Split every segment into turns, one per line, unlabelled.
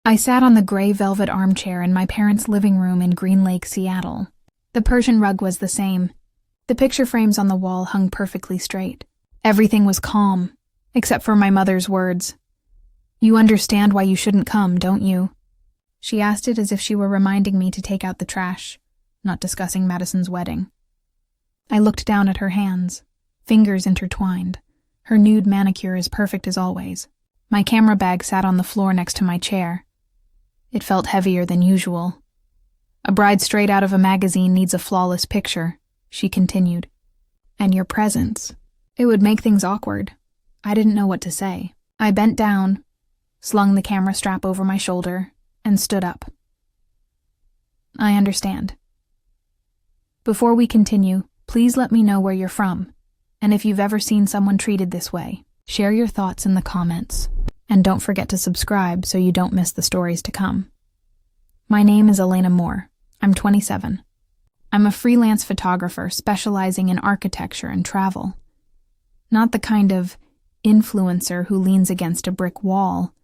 I sat on the gray velvet armchair in my parents' living room in Green Lake, Seattle. The Persian rug was the same. The picture frames on the wall hung perfectly straight. Everything was calm, except for my mother's words. "You understand why you shouldn't come, don't you?" She asked it as if she were reminding me to take out the trash, not discussing Madison's wedding. I looked down at her hands, fingers intertwined. Her nude manicure as perfect as always. My camera bag sat on the floor next to my chair. It felt heavier than usual. "A bride straight out of a magazine needs a flawless picture," she continued. "And your presence. It would make things awkward." I didn't know what to say. I bent down, slung the camera strap over my shoulder, and stood up. "I understand. Before we continue, please let me know where you're from, and if you've ever seen someone treated this way. Share your thoughts in the comments, and don't forget to subscribe so you don't miss the stories to come. My name is Elena Moore. I'm 27. I'm a freelance photographer specializing in architecture and travel. Not the kind of influencer who leans against a brick wall,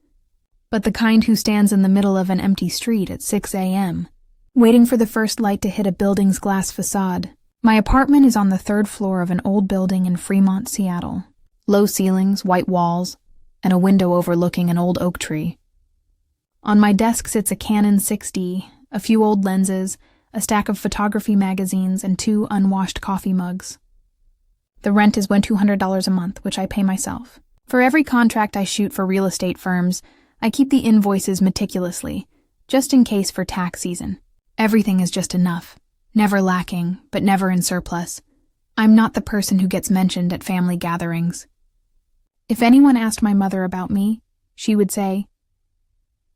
but the kind who stands in the middle of an empty street at 6 a.m., waiting for the first light to hit a building's glass facade. My apartment is on the 3rd floor of an old building in Fremont, Seattle. Low ceilings, white walls, and a window overlooking an old oak tree. On my desk sits a Canon 6D, a few old lenses, a stack of photography magazines, and 2 unwashed coffee mugs. The rent is $200 a month, which I pay myself. For every contract I shoot for real estate firms, I keep the invoices meticulously, just in case for tax season. Everything is just enough, never lacking, but never in surplus. I'm not the person who gets mentioned at family gatherings. If anyone asked my mother about me, she would say,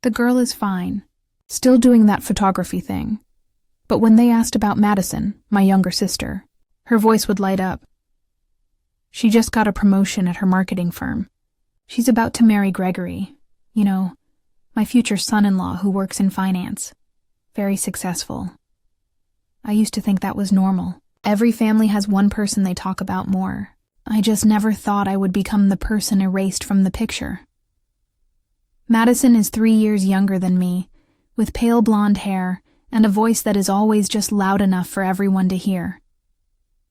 "The girl is fine, still doing that photography thing." But when they asked about Madison, my younger sister, her voice would light up. "She just got a promotion at her marketing firm. She's about to marry Gregory, my future son-in-law who works in finance. Very successful." I used to think that was normal. Every family has one person they talk about more. I just never thought I would become the person erased from the picture. Madison is 3 years younger than me, with pale blonde hair and a voice that is always just loud enough for everyone to hear.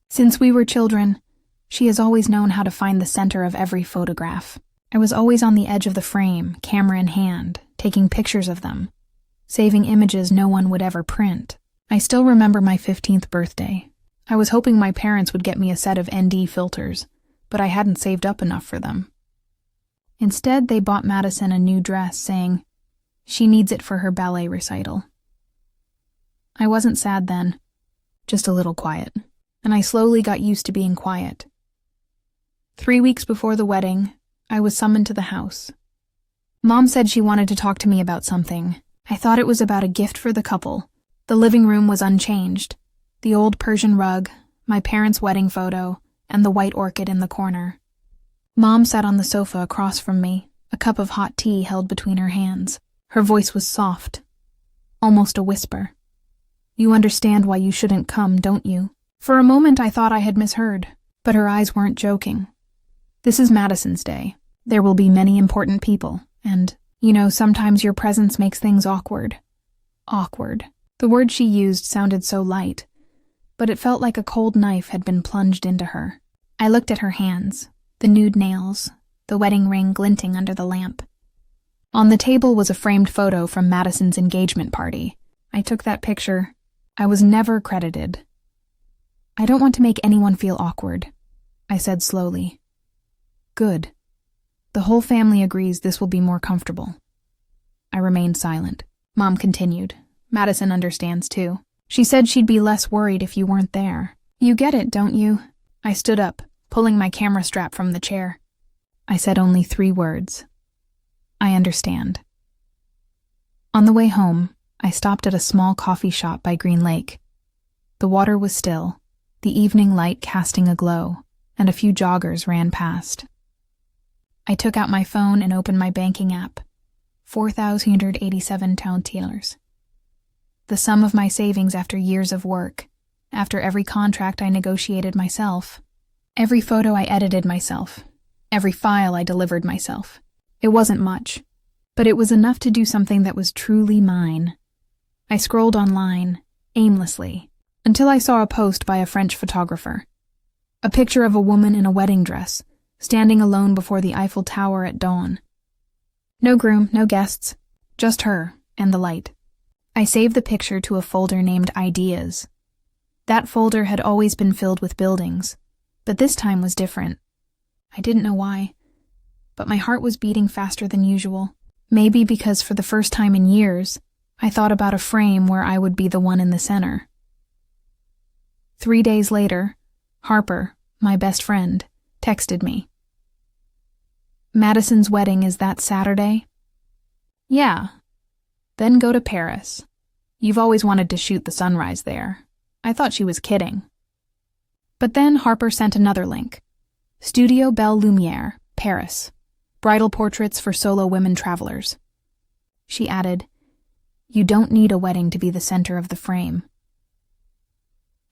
Since we were children, she has always known how to find the center of every photograph. I was always on the edge of the frame, camera in hand, taking pictures of them, saving images no one would ever print. I still remember my 15th birthday. I was hoping my parents would get me a set of ND filters, but I hadn't saved up enough for them. Instead, they bought Madison a new dress, saying, "She needs it for her ballet recital." I wasn't sad then, just a little quiet, and I slowly got used to being quiet. 3 weeks before the wedding, I was summoned to the house. Mom said she wanted to talk to me about something. I thought it was about a gift for the couple. The living room was unchanged. The old Persian rug, my parents' wedding photo, and the white orchid in the corner. Mom sat on the sofa across from me, a cup of hot tea held between her hands. Her voice was soft, almost a whisper. "You understand why you shouldn't come, don't you?" For a moment I thought I had misheard, but her eyes weren't joking. "This is Madison's day. There will be many important people, and, sometimes your presence makes things awkward." Awkward. The word she used sounded so light, but it felt like a cold knife had been plunged into her. I looked at her hands, the nude nails, the wedding ring glinting under the lamp. On the table was a framed photo from Madison's engagement party. I took that picture. I was never credited. "I don't want to make anyone feel awkward," I said slowly. "Good. The whole family agrees this will be more comfortable." I remained silent. Mom continued. "Madison understands too. She said she'd be less worried if you weren't there. You get it, don't you?" I stood up, pulling my camera strap from the chair. I said only 3 words. "I understand." On the way home, I stopped at a small coffee shop by Green Lake. The water was still, the evening light casting a glow, and a few joggers ran past. I took out my phone and opened my banking app. $4,387. The sum of my savings after years of work, after every contract I negotiated myself, every photo I edited myself, every file I delivered myself. It wasn't much, But it was enough to do something that was truly mine. I scrolled online, aimlessly, until I saw a post by a French photographer. A picture of a woman in a wedding dress, standing alone before the Eiffel Tower at dawn. No groom, no guests, just her and the light. I saved the picture to a folder named Ideas. That folder had always been filled with buildings, but this time was different. I didn't know why, but my heart was beating faster than usual. Maybe because for the first time in years, I thought about a frame where I would be the one in the center. 3 days later, Harper, my best friend, texted me. "Madison's wedding is that Saturday?" "Yeah. Then go to Paris. You've always wanted to shoot the sunrise there." I thought she was kidding. But then Harper sent another link. Studio Belle Lumiere, Paris. Bridal portraits for solo women travelers. She added, "You don't need a wedding to be the center of the frame."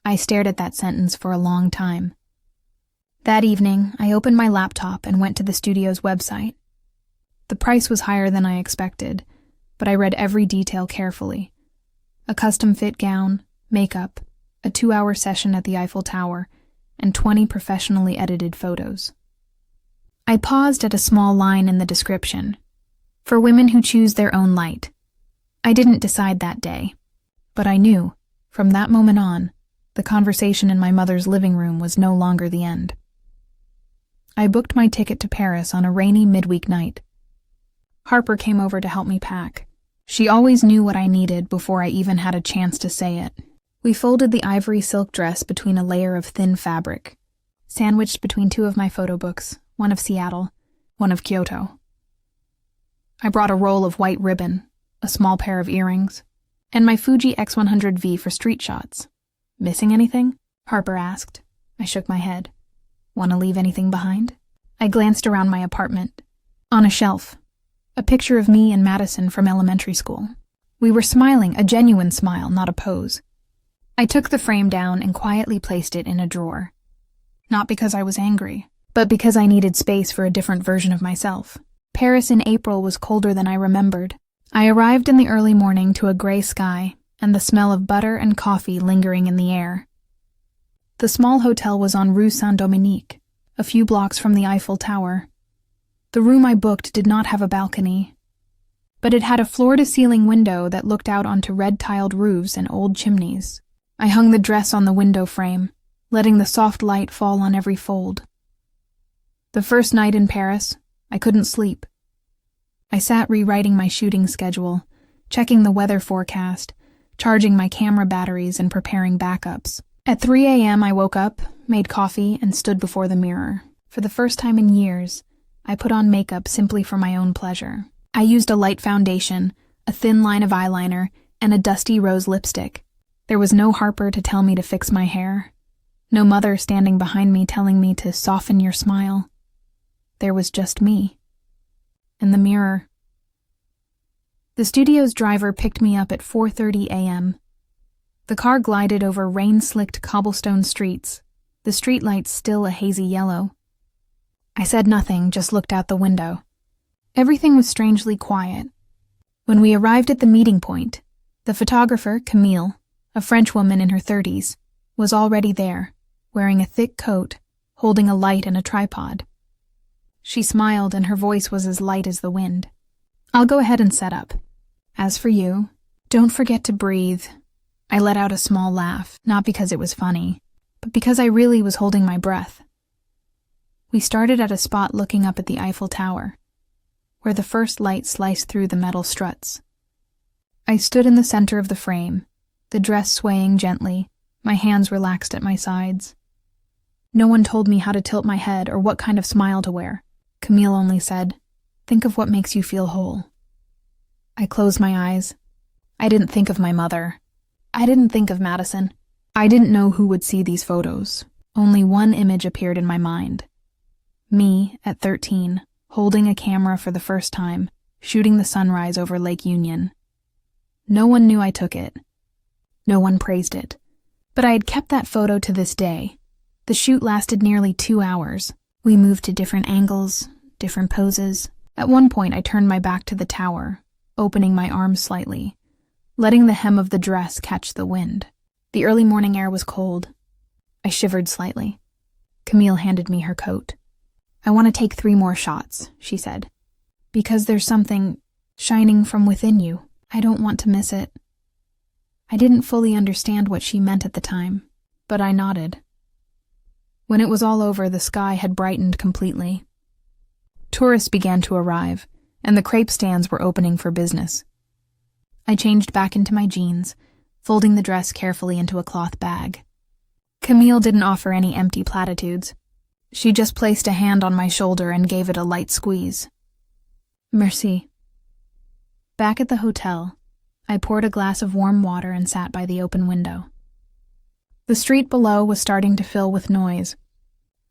I stared at that sentence for a long time. That evening, I opened my laptop and went to the studio's website. The price was higher than I expected, but I read every detail carefully. A custom-fit gown, makeup, a 2-hour session at the Eiffel Tower, and 20 professionally edited photos. I paused at a small line in the description. For women who choose their own light. I didn't decide that day, but I knew, from that moment on, the conversation in my mother's living room was no longer the end. I booked my ticket to Paris on a rainy midweek night. Harper came over to help me pack. She always knew what I needed before I even had a chance to say it. We folded the ivory silk dress between a layer of thin fabric, sandwiched between 2 of my photo books, one of Seattle, one of Kyoto. I brought a roll of white ribbon, a small pair of earrings, and my Fuji X100V for street shots. "Missing anything?" Harper asked. I shook my head. "Want to leave anything behind?" I glanced around my apartment. On a shelf, a picture of me and Madison from elementary school. We were smiling, a genuine smile, not a pose. I took the frame down and quietly placed it in a drawer. Not because I was angry, but because I needed space for a different version of myself. Paris in April was colder than I remembered. I arrived in the early morning to a gray sky and the smell of butter and coffee lingering in the air. The small hotel was on Rue Saint-Dominique, a few blocks from the Eiffel Tower. The room I booked did not have a balcony, but it had a floor-to-ceiling window that looked out onto red-tiled roofs and old chimneys. I hung the dress on the window frame, letting the soft light fall on every fold. The first night in Paris, I couldn't sleep. I sat rewriting my shooting schedule, checking the weather forecast, charging my camera batteries and preparing backups. At 3 a.m. I woke up, made coffee, and stood before the mirror. For the first time in years, I put on makeup simply for my own pleasure. I used a light foundation, a thin line of eyeliner, and a dusty rose lipstick. There was no Harper to tell me to fix my hair. No mother standing behind me telling me to soften your smile. There was just me. And the mirror. The studio's driver picked me up at 4:30 a.m. The car glided over rain-slicked cobblestone streets, the streetlights still a hazy yellow. I said nothing, just looked out the window. Everything was strangely quiet. When we arrived at the meeting point, the photographer, Camille, a French woman in her 30s, was already there, wearing a thick coat, holding a light and a tripod. She smiled and her voice was as light as the wind. "I'll go ahead and set up. As for you, don't forget to breathe." I let out a small laugh, not because it was funny, but because I really was holding my breath. We started at a spot looking up at the Eiffel Tower, where the first light sliced through the metal struts. I stood in the center of the frame, the dress swaying gently, my hands relaxed at my sides. No one told me how to tilt my head or what kind of smile to wear. Camille only said, "Think of what makes you feel whole." I closed my eyes. I didn't think of my mother. I didn't think of Madison. I didn't know who would see these photos. Only one image appeared in my mind. Me, at 13, holding a camera for the first time, shooting the sunrise over Lake Union. No one knew I took it. No one praised it. But I had kept that photo to this day. The shoot lasted nearly 2 hours. We moved to different angles, different poses. At one point, I turned my back to the tower, opening my arms slightly, letting the hem of the dress catch the wind. The early morning air was cold. I shivered slightly. Camille handed me her coat. "I want to take 3 more shots," she said. "Because there's something shining from within you. I don't want to miss it." I didn't fully understand what she meant at the time, but I nodded. When it was all over, the sky had brightened completely. Tourists began to arrive, and the crepe stands were opening for business. I changed back into my jeans, folding the dress carefully into a cloth bag. Camille didn't offer any empty platitudes. She just placed a hand on my shoulder and gave it a light squeeze. "Merci." Back at the hotel, I poured a glass of warm water and sat by the open window. The street below was starting to fill with noise,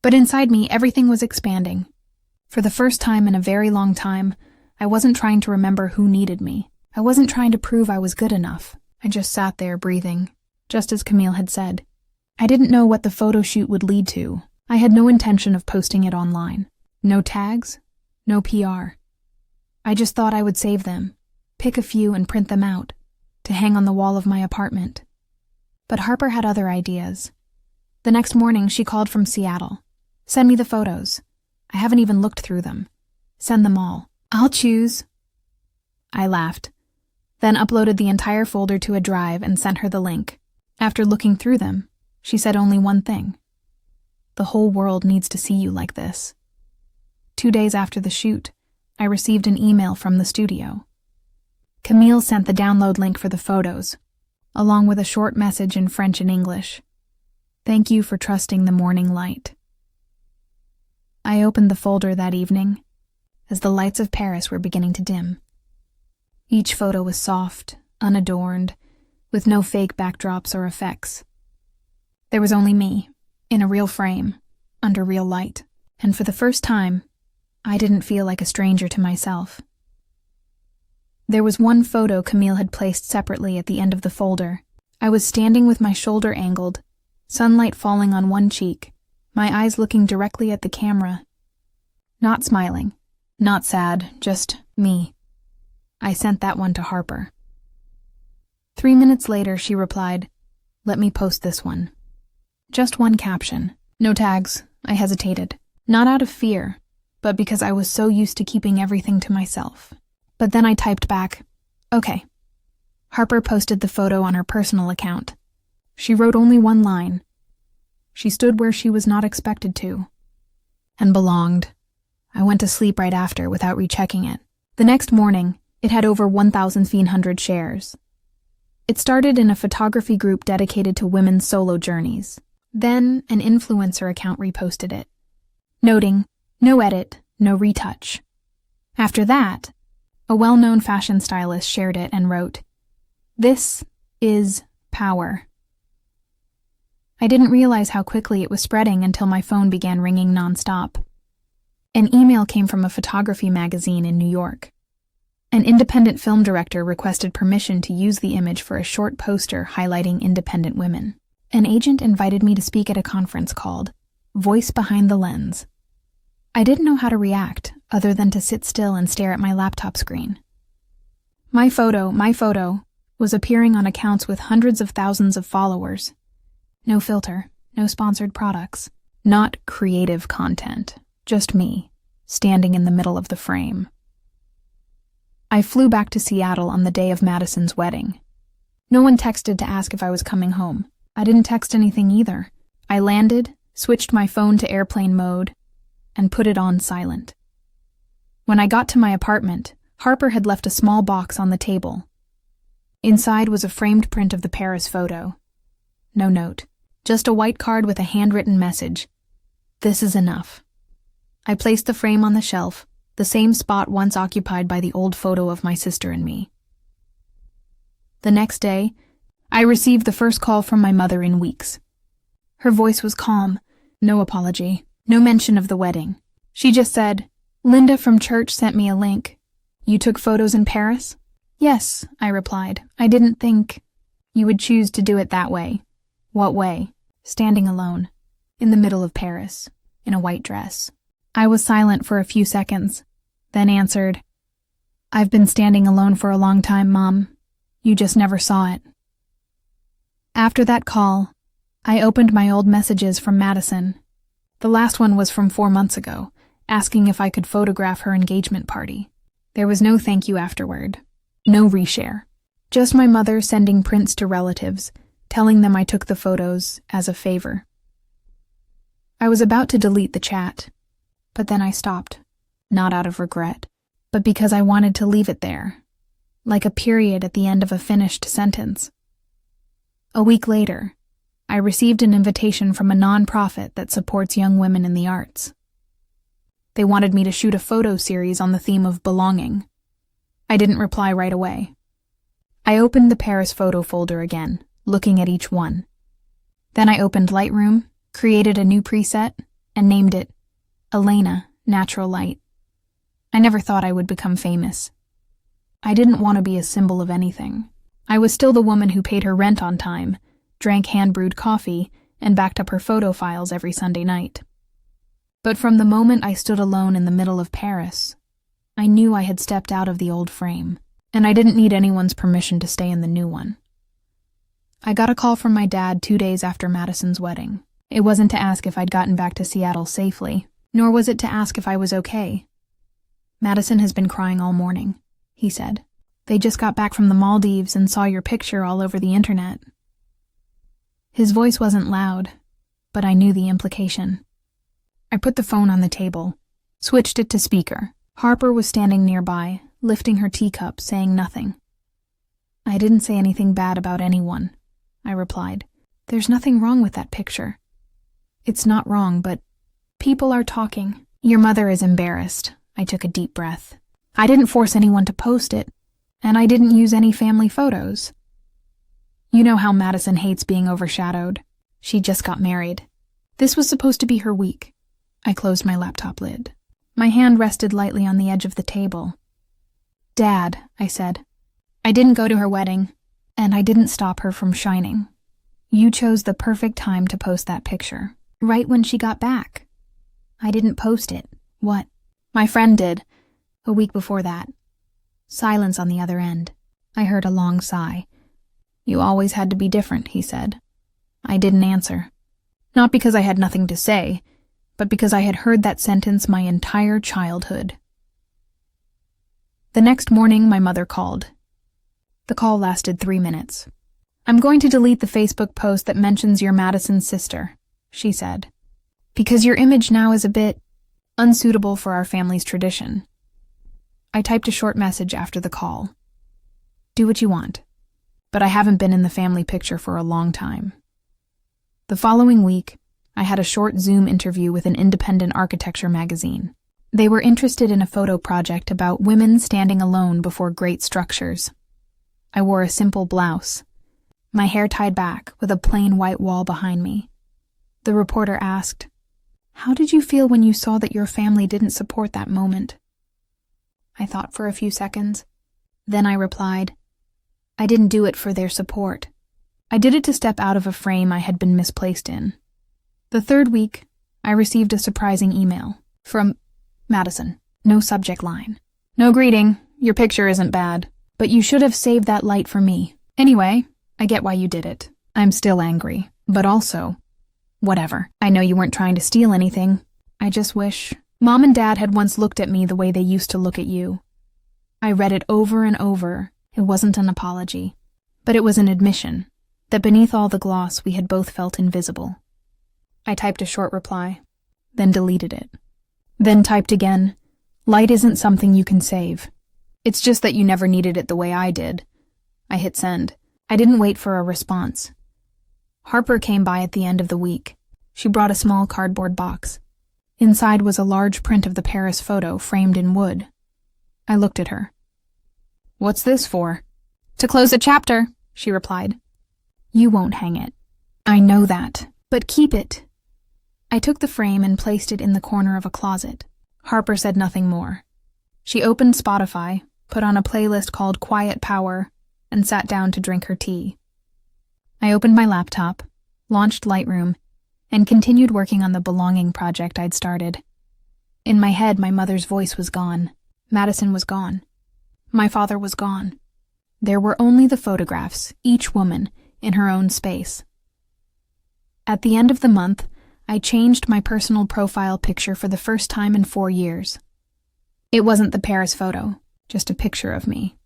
but inside me everything was expanding. For the first time in a very long time, I wasn't trying to remember who needed me. I wasn't trying to prove I was good enough. I just sat there breathing, just as Camille had said. I didn't know what the photo shoot would lead to. I had no intention of posting it online. No tags, no PR. I just thought I would save them, pick a few and print them out, to hang on the wall of my apartment. But Harper had other ideas. The next morning, she called from Seattle. "Send me the photos. I haven't even looked through them. Send them all. I'll choose." I laughed, then uploaded the entire folder to a drive and sent her the link. After looking through them, she said only one thing. "The whole world needs to see you like this." 2 days after the shoot, I received an email from the studio. Camille sent the download link for the photos, along with a short message in French and English. "Thank you for trusting the morning light." I opened the folder that evening, as the lights of Paris were beginning to dim. Each photo was soft, unadorned, with no fake backdrops or effects. There was only me, in a real frame, under real light, and for the first time, I didn't feel like a stranger to myself. There was one photo Camille had placed separately at the end of the folder. I was standing with my shoulder angled, sunlight falling on one cheek, my eyes looking directly at the camera. Not smiling, not sad, just me. I sent that one to Harper. 3 minutes later, she replied, "Let me post this one." Just one caption, no tags. I hesitated, not out of fear, but because I was so used to keeping everything to myself. But then I typed back, "Okay." Harper posted the photo on her personal account. She wrote only one line. She stood where she was not expected to, and belonged. I went to sleep right after without rechecking it. The next morning, it had over 1,300 shares. It started in a photography group dedicated to women's solo journeys. Then, an influencer account reposted it, noting, "No edit, no retouch." After that, a well-known fashion stylist shared it and wrote, "This is power." I didn't realize how quickly it was spreading until my phone began ringing nonstop. An email came from a photography magazine in New York. An independent film director requested permission to use the image for a short poster highlighting independent women. An agent invited me to speak at a conference called Voice Behind the Lens. I didn't know how to react, other than to sit still and stare at my laptop screen. My photo, was appearing on accounts with hundreds of thousands of followers. No filter, no sponsored products, not creative content, just me, standing in the middle of the frame. I flew back to Seattle on the day of Madison's wedding. No one texted to ask if I was coming home. I didn't text anything either. I landed, switched my phone to airplane mode, and put it on silent. When I got to my apartment, Harper had left a small box on the table. Inside was a framed print of the Paris photo. No note, just a white card with a handwritten message. "This is enough." I placed the frame on the shelf, the same spot once occupied by the old photo of my sister and me. The next day, I received the first call from my mother in weeks. Her voice was calm, no apology, no mention of the wedding. She just said, "Linda from church sent me a link. You took photos in Paris?" "Yes," I replied. "I didn't think you would choose to do it that way." "What way?" "Standing alone, in the middle of Paris, in a white dress." I was silent for a few seconds. then answered, "I've been standing alone for a long time, Mom. You just never saw it." After that call, I opened my old messages from Madison. The last one was from 4 months ago, asking if I could photograph her engagement party. There was no thank you afterward. No reshare. Just my mother sending prints to relatives, telling them I took the photos as a favor. I was about to delete the chat, but then I stopped, not out of regret, but because I wanted to leave it there, like a period at the end of a finished sentence. A week later, I received an invitation from a nonprofit that supports young women in the arts. They wanted me to shoot a photo series on the theme of belonging. I didn't reply right away. I opened the Paris photo folder again, looking at each one. Then I opened Lightroom, created a new preset, and named it Elena Natural Light. I never thought I would become famous. I didn't want to be a symbol of anything. I was still the woman who paid her rent on time, drank hand-brewed coffee, and backed up her photo files every Sunday night. But from the moment I stood alone in the middle of Paris, I knew I had stepped out of the old frame, and I didn't need anyone's permission to stay in the new one. I got a call from my dad 2 days after Madison's wedding. It wasn't to ask if I'd gotten back to Seattle safely, nor was it to ask if I was okay. "Madison has been crying all morning," he said. "They just got back from the Maldives and saw your picture all over the internet." His voice wasn't loud, but I knew the implication. I put the phone on the table, switched it to speaker. Harper was standing nearby, lifting her teacup, saying nothing. "I didn't say anything bad about anyone," I replied. "There's nothing wrong with that picture." "It's not wrong, but people are talking." "Your mother is embarrassed." I took a deep breath. "I didn't force anyone to post it, and I didn't use any family photos. You know how Madison hates being overshadowed. She just got married. This was supposed to be her week." I closed my laptop lid. My hand rested lightly on the edge of the table. "Dad," I said, "I didn't go to her wedding, and I didn't stop her from shining. You chose the perfect time to post that picture, right when she got back. I didn't post it." "What?" "My friend did, a week before that." Silence on the other end. I heard a long sigh. "You always had to be different," he said. I didn't answer. Not because I had nothing to say, but because I had heard that sentence my entire childhood. The next morning, my mother called. The call lasted 3 minutes. "I'm going to delete the Facebook post that mentions your Madison's sister," she said, "because your image now is a bit unsuitable for our family's tradition." I typed a short message after the call. "Do what you want, but I haven't been in the family picture for a long time." The following week, I had a short Zoom interview with an independent architecture magazine. They were interested in a photo project about women standing alone before great structures. I wore a simple blouse, my hair tied back with a plain white wall behind me. The reporter asked, "How did you feel when you saw that your family didn't support that moment?" I thought for a few seconds. Then I replied, "I didn't do it for their support. I did it to step out of a frame I had been misplaced in." The third week, I received a surprising email from Madison. No subject line. "No greeting. Your picture isn't bad, but you should have saved that light for me. Anyway, I get why you did it. I'm still angry, but also, whatever. I know you weren't trying to steal anything. I just wish Mom and Dad had once looked at me the way they used to look at you." I read it over and over. It wasn't an apology, but it was an admission that beneath all the gloss we had both felt invisible. I typed a short reply, then deleted it. Then typed again, "Light isn't something you can save. It's just that you never needed it the way I did." I hit send. I didn't wait for a response. Harper came by at the end of the week. She brought a small cardboard box. Inside was a large print of the Paris photo framed in wood. I looked at her. "What's this for?" "To close a chapter," she replied. "You won't hang it." "I know that, but keep it." I took the frame and placed it in the corner of a closet. Harper said nothing more. She opened Spotify, put on a playlist called Quiet Power, and sat down to drink her tea. I opened my laptop, launched Lightroom, and continued working on the belonging project I'd started. In my head, my mother's voice was gone. Madison was gone. My father was gone. There were only the photographs, each woman in her own space. At the end of the month, I changed my personal profile picture for the first time in 4 years. It wasn't the Paris photo, just a picture of me,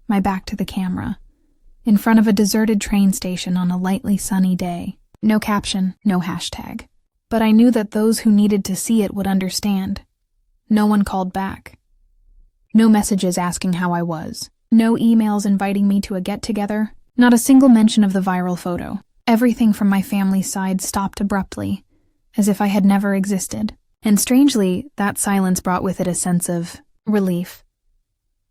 my back to the camera, in front of a deserted train station on a lightly sunny day. No caption, no hashtag. But I knew that those who needed to see it would understand. No one called back. No messages asking how I was. No emails inviting me to a get-together. Not a single mention of the viral photo. Everything from my family's side stopped abruptly, as if I had never existed. And strangely, that silence brought with it a sense of relief.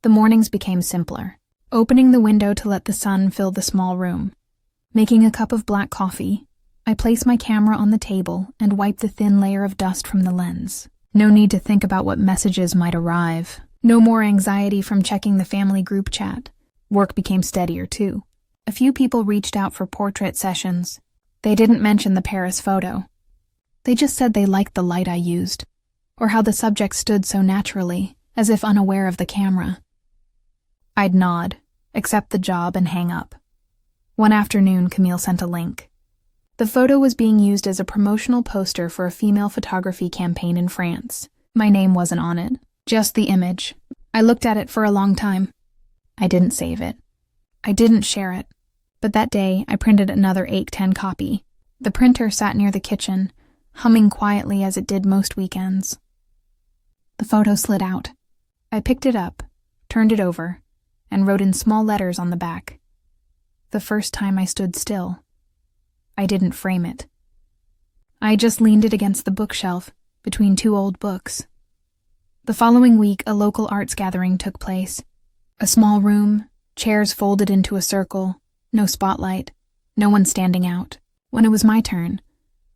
The mornings became simpler. Opening the window to let the sun fill the small room. Making a cup of black coffee, I place my camera on the table and wipe the thin layer of dust from the lens. No need to think about what messages might arrive. No more anxiety from checking the family group chat. Work became steadier, too. A few people reached out for portrait sessions. They didn't mention the Paris photo. They just said they liked the light I used, or how the subject stood so naturally, as if unaware of the camera. I'd nod, accept the job, and hang up. One afternoon, Camille sent a link. The photo was being used as a promotional poster for a female photography campaign in France. My name wasn't on it, just the image. I looked at it for a long time. I didn't save it. I didn't share it. But that day, I printed another 8x10 copy. The printer sat near the kitchen, humming quietly as it did most weekends. The photo slid out. I picked it up, turned it over, and wrote in small letters on the back. The first time I stood still. I didn't frame it. I just leaned it against the bookshelf, between 2 old books. The following week, a local arts gathering took place. A small room, chairs folded into a circle, no spotlight, no one standing out. When it was my turn,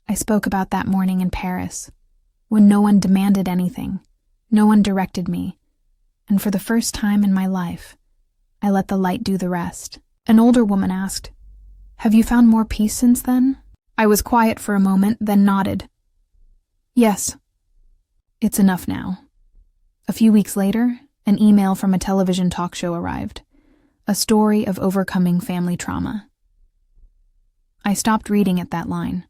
I spoke about that morning in Paris, when no one demanded anything, no one directed me, and for the first time in my life, I let the light do the rest. An older woman asked, "Have you found more peace since then?" I was quiet for a moment, then nodded. "Yes. It's enough now." A few weeks later, an email from a television talk show arrived. A story of overcoming family trauma. I stopped reading at that line.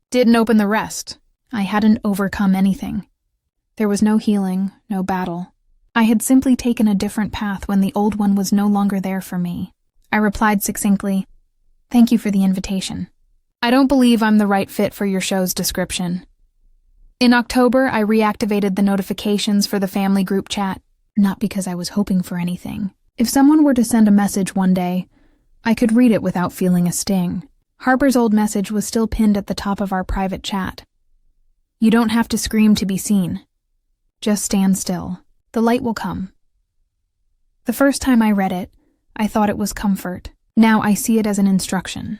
Didn't open the rest. I hadn't overcome anything. There was no healing, no battle. I had simply taken a different path when the old one was no longer there for me. I replied succinctly, "Thank you for the invitation. I don't believe I'm the right fit for your show's description." In October, I reactivated the notifications for the family group chat, not because I was hoping for anything. If someone were to send a message one day, I could read it without feeling a sting. Harper's old message was still pinned at the top of our private chat. "You don't have to scream to be seen. Just stand still. The light will come." The first time I read it, I thought it was comfort. Now I see it as an instruction.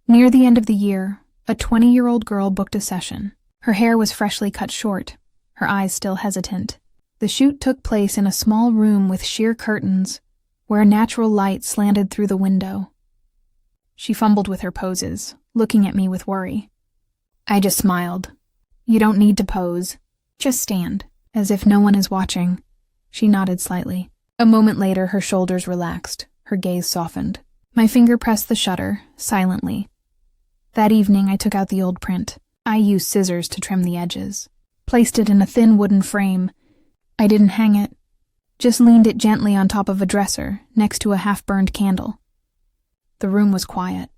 Near the end of the year, a 20-year-old girl booked a session. Her hair was freshly cut short, her eyes still hesitant. The shoot took place in a small room with sheer curtains, where natural light slanted through the window. She fumbled with her poses, looking at me with worry. I just smiled. "You don't need to pose. Just stand, as if no one is watching." She nodded slightly. A moment later, her shoulders relaxed, her gaze softened. My finger pressed the shutter, silently. That evening, I took out the old print. I used scissors to trim the edges. Placed it in a thin wooden frame. I didn't hang it, just leaned it gently on top of a dresser, next to a half-burned candle. The room was quiet.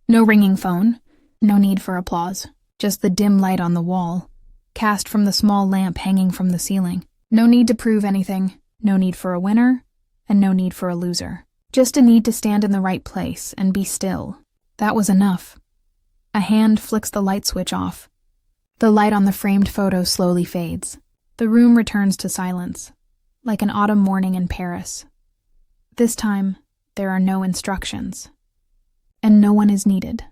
No ringing phone, no need for applause, just the dim light on the wall, cast from the small lamp hanging from the ceiling. No need to prove anything, no need for a winner, and no need for a loser. Just a need to stand in the right place and be still. That was enough. A hand flicks the light switch off. The light on the framed photo slowly fades. The room returns to silence, like an autumn morning in Paris. This time, there are no instructions, and no one is needed.